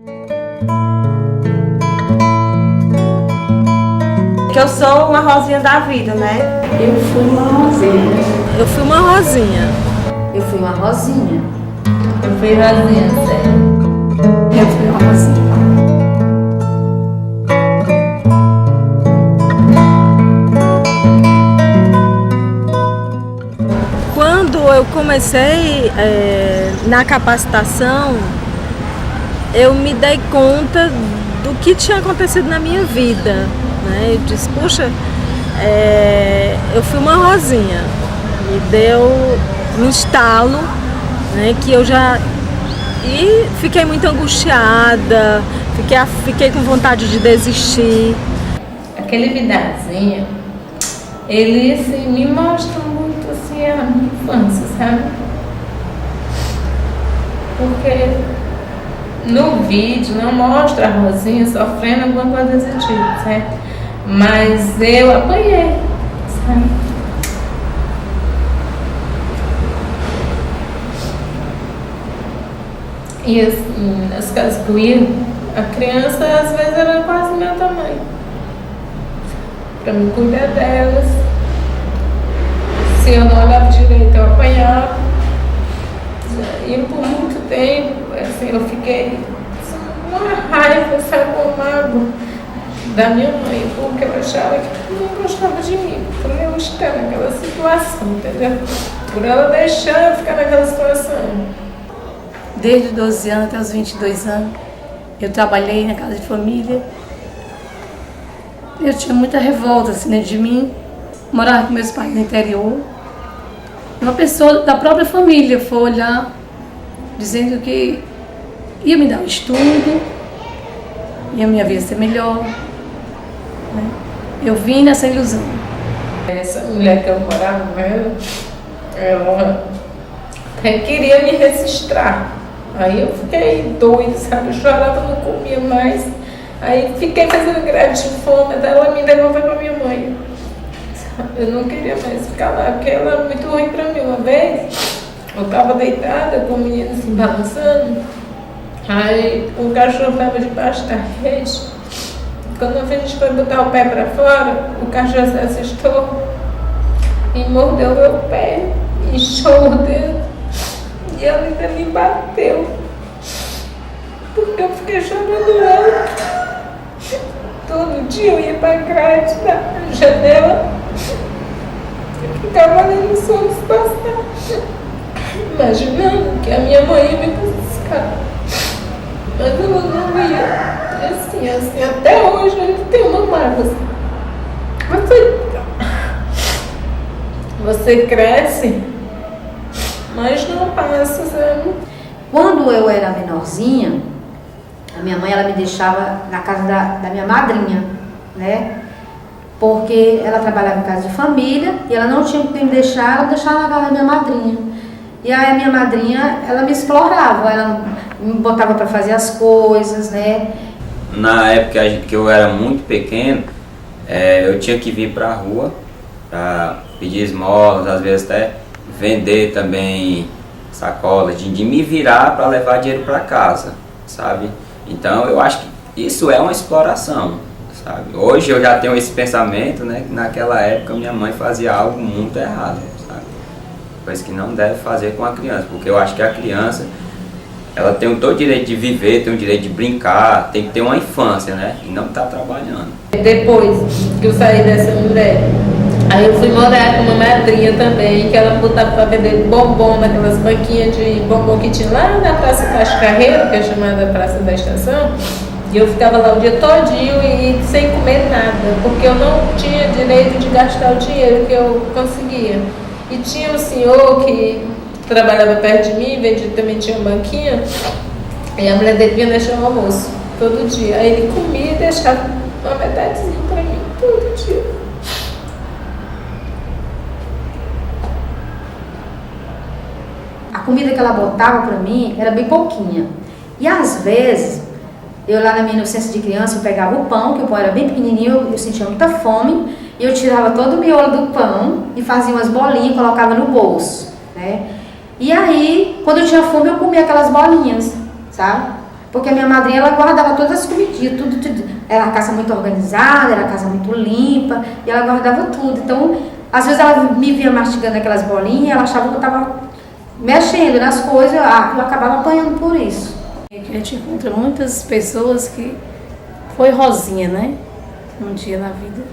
Que eu sou uma rosinha da vida, né? Eu fui uma rosinha. Eu fui uma rosinha. Eu fui uma rosinha. Eu fui rosinha, sério. Eu fui uma rosinha. Quando eu comecei na capacitação, eu me dei conta do que tinha acontecido na minha vida, né? Eu disse, puxa, eu fui uma rosinha. Me deu um estalo, né, que eu já... E fiquei muito angustiada, fiquei com vontade de desistir. Aquele Vidarzinho, ele assim, me mostra muito assim, a minha infância, sabe? Porque no vídeo não mostra a Rosinha sofrendo alguma coisa desse tipo, certo? Mas eu apanhei, sabe? E assim, nas casas que eu ia, a criança às vezes era quase meu tamanho. Pra me cuidar delas. Se eu não olhava direito, eu apanhava. E por muito tempo, assim, eu fiquei com uma raiva, sabe, com mágoa da minha mãe, porque eu achava que ela não gostava de mim, por eu estar naquela situação, entendeu? Por ela deixar eu ficar naquela situação. Desde os 12 anos até os 22 anos, eu trabalhei na casa de família. Eu tinha muita revolta assim, dentro de mim. Morava com meus pais no interior. Uma pessoa da própria família foi olhar, dizendo que ia me dar um estudo, ia minha vida ser melhor. Né? Eu vim nessa ilusão. Essa mulher que eu morava com ela até queria me registrar. Aí eu fiquei doida, sabe? Eu chorava, não comia mais. Aí fiquei fazendo greve de fome até ela me devolver para minha mãe. Eu não queria mais ficar lá, porque ela era muito ruim para mim. Uma vez, eu estava deitada com o menino assim, balançando. Aí o cachorro estava debaixo da rede. Quando a gente foi botar o pé para fora, o cachorro se assustou e mordeu meu pé, inchou o dedo. E ela ainda me bateu, porque eu fiquei chorando alto. Todo dia eu ia para a grade da janela e ficava olhando os olhos passar, imaginando que a minha mãe ia me buscar. Mas ela não ia. Assim, até hoje eu ainda tenho uma mágoa. Você cresce, mas não passa, sabe? Quando eu era menorzinha, a minha mãe ela me deixava na casa da minha madrinha, né? Porque ela trabalhava em casa de família e ela não tinha que me deixar, ela deixava na casa da minha madrinha. E aí a minha madrinha, ela me explorava, ela me botava para fazer as coisas, né? Na época que eu era muito pequeno, eu tinha que vir para a rua para pedir esmolas, às vezes até vender também sacolas, de me virar para levar dinheiro para casa, sabe? Então eu acho que isso é uma exploração, sabe? Hoje eu já tenho esse pensamento, né, que naquela época minha mãe fazia algo muito errado, sabe? Coisa que não deve fazer com a criança, porque eu acho que a criança, ela tem todo o direito de viver, tem o direito de brincar, tem que ter uma infância, né? E não estar trabalhando. Depois que eu saí dessa mulher, aí eu fui morar com uma madrinha também, que ela botava para vender bombom naquelas banquinhas de bombom que tinha lá na Praça Castro Carreiro, que é chamada Praça da Estação. E eu ficava lá o dia todinho e sem comer nada, porque eu não tinha direito de gastar o dinheiro que eu conseguia. E tinha um senhor que trabalhava perto de mim, também tinha uma banquinha, e a mulher dele vinha deixar o almoço todo dia. Aí ele comia e deixava uma metadezinha para mim todo dia. A comida que ela botava para mim era bem pouquinha. E às vezes, eu lá na minha inocência de criança, eu pegava o pão, que o pão era bem pequenininho, eu sentia muita fome, e eu tirava todo o miolo do pão e fazia umas bolinhas e colocava no bolso, né? E aí, quando eu tinha fome, eu comia aquelas bolinhas, sabe? Porque a minha madrinha, ela guardava todas as comidinhas, tudo. Era a casa muito organizada, era a casa muito limpa, e ela guardava tudo. Então, às vezes ela me via mastigando aquelas bolinhas, ela achava que eu estava mexendo nas coisas, eu acabava apanhando por isso. A gente encontra muitas pessoas que foi Rosinha, né? Um dia na vida.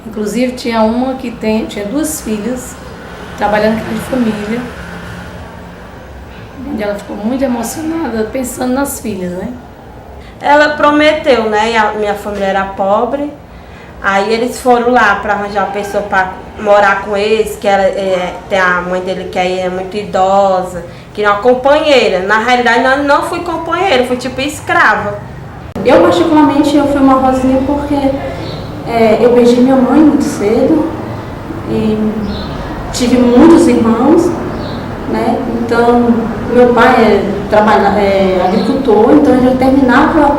Inclusive tinha uma que tinha 2 filhas, trabalhando em casa de família, onde ela ficou muito emocionada pensando nas filhas, né? Ela prometeu, né? E a minha família era pobre. Aí eles foram lá para arranjar uma pessoa para morar com eles, que tem a mãe dele que aí é muito idosa, que é uma companheira. Na realidade, não fui companheira, fui tipo escrava. Eu, particularmente, eu fui uma Rosinha porque eu perdi minha mãe muito cedo e tive muitos irmãos, né? Então, meu pai é agricultor, então eu terminava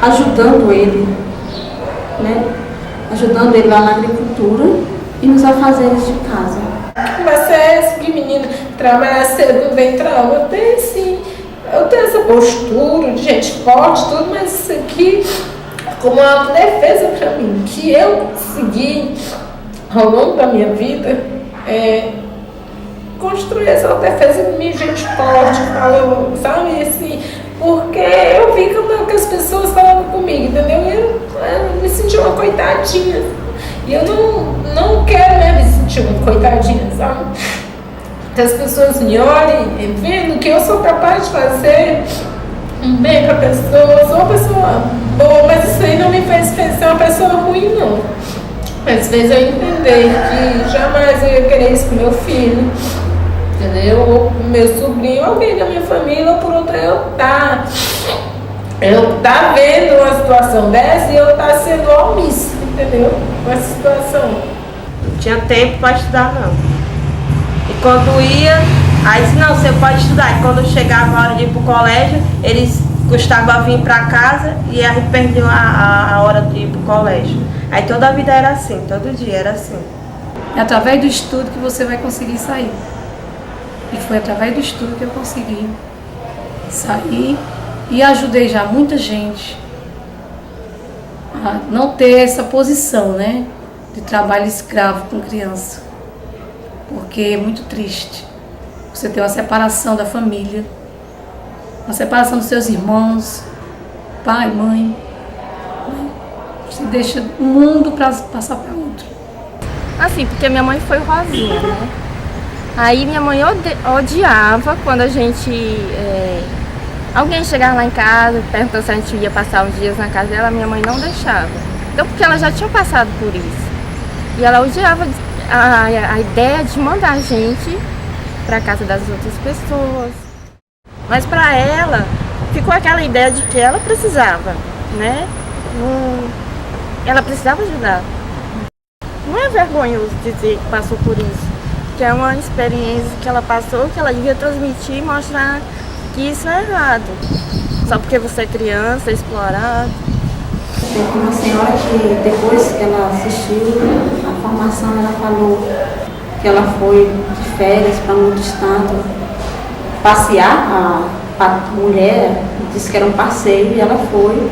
ajudando ele, né? Ajudando ele lá na agricultura e nos afazeres de casa. Mas você é esse que menina trabalhar cedo vem trauma. Eu tenho sim. Eu tenho essa postura de gente forte, tudo, mas isso aqui como uma autodefesa para mim, que eu segui ao longo da minha vida, construir essa autodefesa de mim, gente forte, falou, sabe, assim, porque eu vi como que as pessoas falavam comigo, entendeu? Eu me senti uma coitadinha. E eu não quero me sentir uma coitadinha, sabe? Que as pessoas me olhem vendo que eu sou capaz de fazer um bem para pessoas, sou uma pessoa boa, mas isso aí não me fez ser uma pessoa ruim, não. Às vezes eu entender que jamais eu ia querer isso pro meu filho, entendeu? Ou pro meu sobrinho, alguém da minha família, ou por outra eu tá vendo uma situação dessa e eu tá sendo omissa, entendeu? Com essa situação. Não tinha tempo para estudar, não. E quando ia, aí disse, não, você pode estudar. E quando chegava a hora de ir pro colégio, eles gostavam de vir para casa e aí perdeu a hora de ir pro colégio. Aí toda a vida era assim, todo dia era assim. É através do estudo que você vai conseguir sair. E foi através do estudo que eu consegui sair e ajudei já muita gente a não ter essa posição, né, de trabalho escravo com criança. Porque é muito triste você ter uma separação da família, uma separação dos seus irmãos, pai, mãe. Você deixa um mundo para passar para outro. Assim, porque minha mãe foi Rosinha, né? Aí minha mãe odiava quando a gente... alguém chegava lá em casa, perguntando se a gente ia passar uns dias na casa dela, minha mãe não deixava. Então, porque ela já tinha passado por isso. E ela odiava a ideia de mandar a gente para casa das outras pessoas. Mas para ela, ficou aquela ideia de que ela precisava, né? Ela precisava ajudar. Não é vergonhoso dizer que passou por isso, que é uma experiência que ela passou, que ela devia transmitir e mostrar que isso é errado. Só porque você é criança, é explorado. Tem uma senhora que depois que ela assistiu a formação, ela falou que ela foi de férias para um outro estado passear, a mulher disse que era um passeio e ela foi.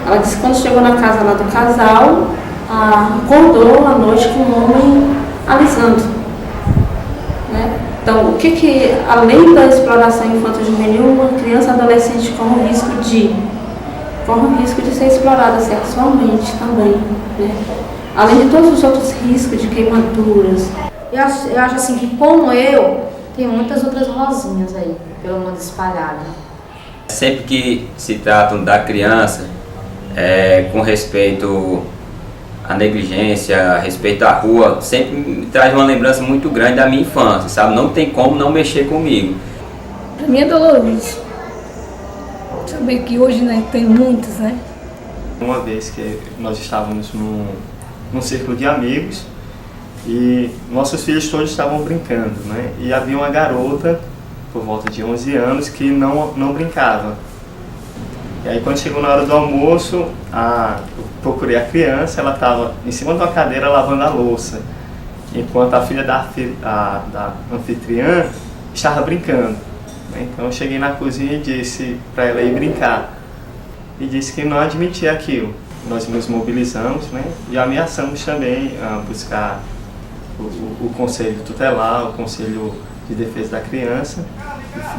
Ela disse que quando chegou na casa lá do casal, acordou à noite com um homem alisando. Né? Então, além da exploração infanto-juvenil, uma criança adolescente corre o risco de ser explorada sexualmente também. Né? Além de todos os outros riscos de queimaduras. Eu acho assim que, como eu, tem muitas outras Rosinhas aí, pelo mundo espalhado. Sempre que se tratam da criança, com respeito à negligência, respeito à rua, sempre me traz uma lembrança muito grande da minha infância, sabe? Não tem como não mexer comigo. Para mim é doloroso saber que hoje, né, tem muitos, né? Uma vez que nós estávamos num círculo de amigos e nossos filhos todos estavam brincando, né? E havia uma garota, por volta de 11 anos, que não brincava. E aí quando chegou na hora do almoço, eu procurei a criança, ela estava em cima de uma cadeira lavando a louça, enquanto a filha da anfitriã estava brincando. Então eu cheguei na cozinha e disse para ela ir brincar. E disse que não admitia aquilo. Nós nos mobilizamos, né, e ameaçamos também a buscar o Conselho Tutelar, o Conselho de Defesa da Criança.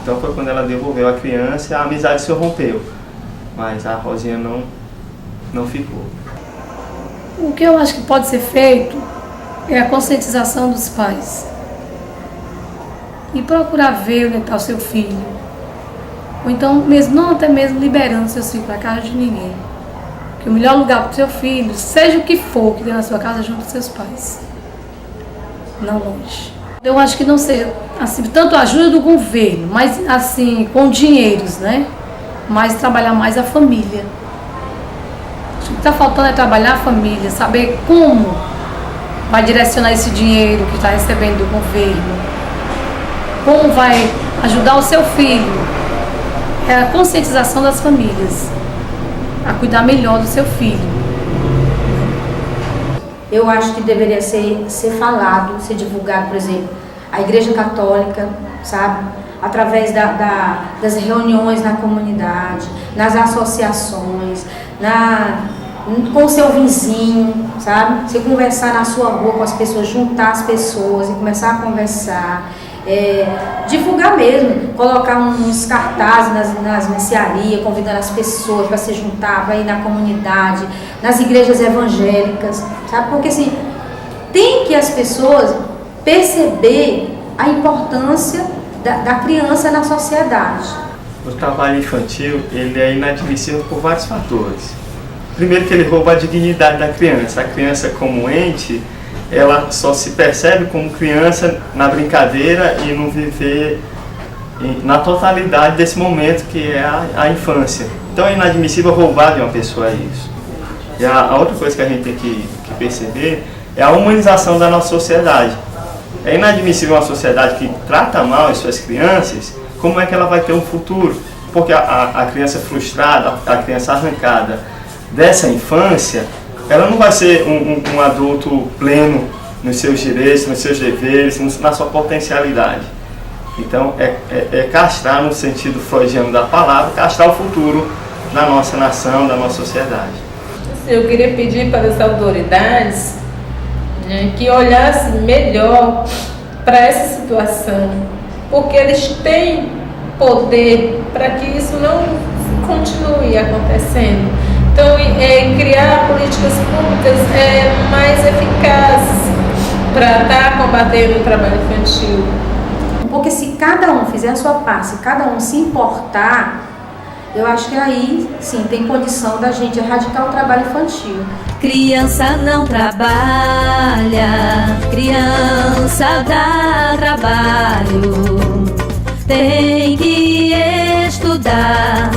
Então foi quando ela devolveu a criança e a amizade se rompeu. Mas a Rosinha não ficou. O que eu acho que pode ser feito é a conscientização dos pais. E procurar ver onde está o seu filho. Ou então, mesmo, não até mesmo liberando seus filhos para casa de ninguém. Que o melhor lugar para o seu filho, seja o que for que dê na sua casa, junto com seus pais. Não longe. Eu acho que não seja assim, tanto a ajuda do governo, mas assim, com dinheiros, né? Mas trabalhar mais a família. Acho que o que está faltando é trabalhar a família, saber como vai direcionar esse dinheiro que está recebendo do governo. Como vai ajudar o seu filho. É a conscientização das famílias. A cuidar melhor do seu filho. Eu acho que deveria ser falado, ser divulgado, por exemplo, a Igreja Católica, sabe? Através das reuniões na comunidade, nas associações, com o seu vizinho, sabe? Você conversar na sua rua com as pessoas, juntar as pessoas e começar a conversar. Divulgar mesmo, colocar uns cartazes nas mercearias, convidando as pessoas para se juntar, para ir na comunidade, nas igrejas evangélicas, sabe? Porque assim, tem que as pessoas perceber a importância da criança na sociedade. O trabalho infantil, ele é inadmissível por vários fatores. Primeiro que ele rouba a dignidade da criança. A criança como ente, ela só se percebe como criança na brincadeira e no viver na totalidade desse momento que é a infância. Então é inadmissível roubar de uma pessoa isso. E a outra coisa que a gente tem que perceber é a humanização da nossa sociedade. É inadmissível uma sociedade que trata mal as suas crianças, como é que ela vai ter um futuro? Porque a criança frustrada, a criança arrancada dessa infância, ela não vai ser um adulto pleno nos seus direitos, nos seus deveres, na sua potencialidade. Então, é castrar no sentido freudiano da palavra, castrar o futuro da nossa nação, da nossa sociedade. Eu queria pedir para as autoridades, né, que olhassem melhor para essa situação, porque eles têm poder para que isso não continue acontecendo. Então, criar políticas públicas mais eficazes para estar combatendo o trabalho infantil. Porque se cada um fizer a sua parte, se cada um se importar, eu acho que aí, sim, tem condição da gente erradicar o trabalho infantil. Criança não trabalha, criança dá trabalho, tem que estudar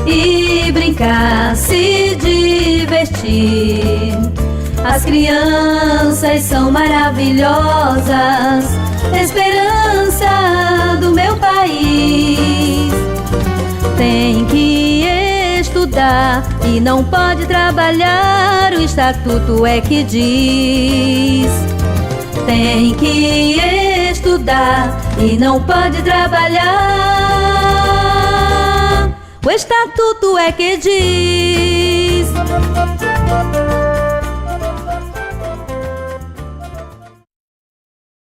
e brincar, se divertir. As crianças são maravilhosas, esperança do meu país. Tem que estudar e não pode trabalhar, o estatuto é que diz. Tem que estudar e não pode trabalhar, o estatuto é que diz.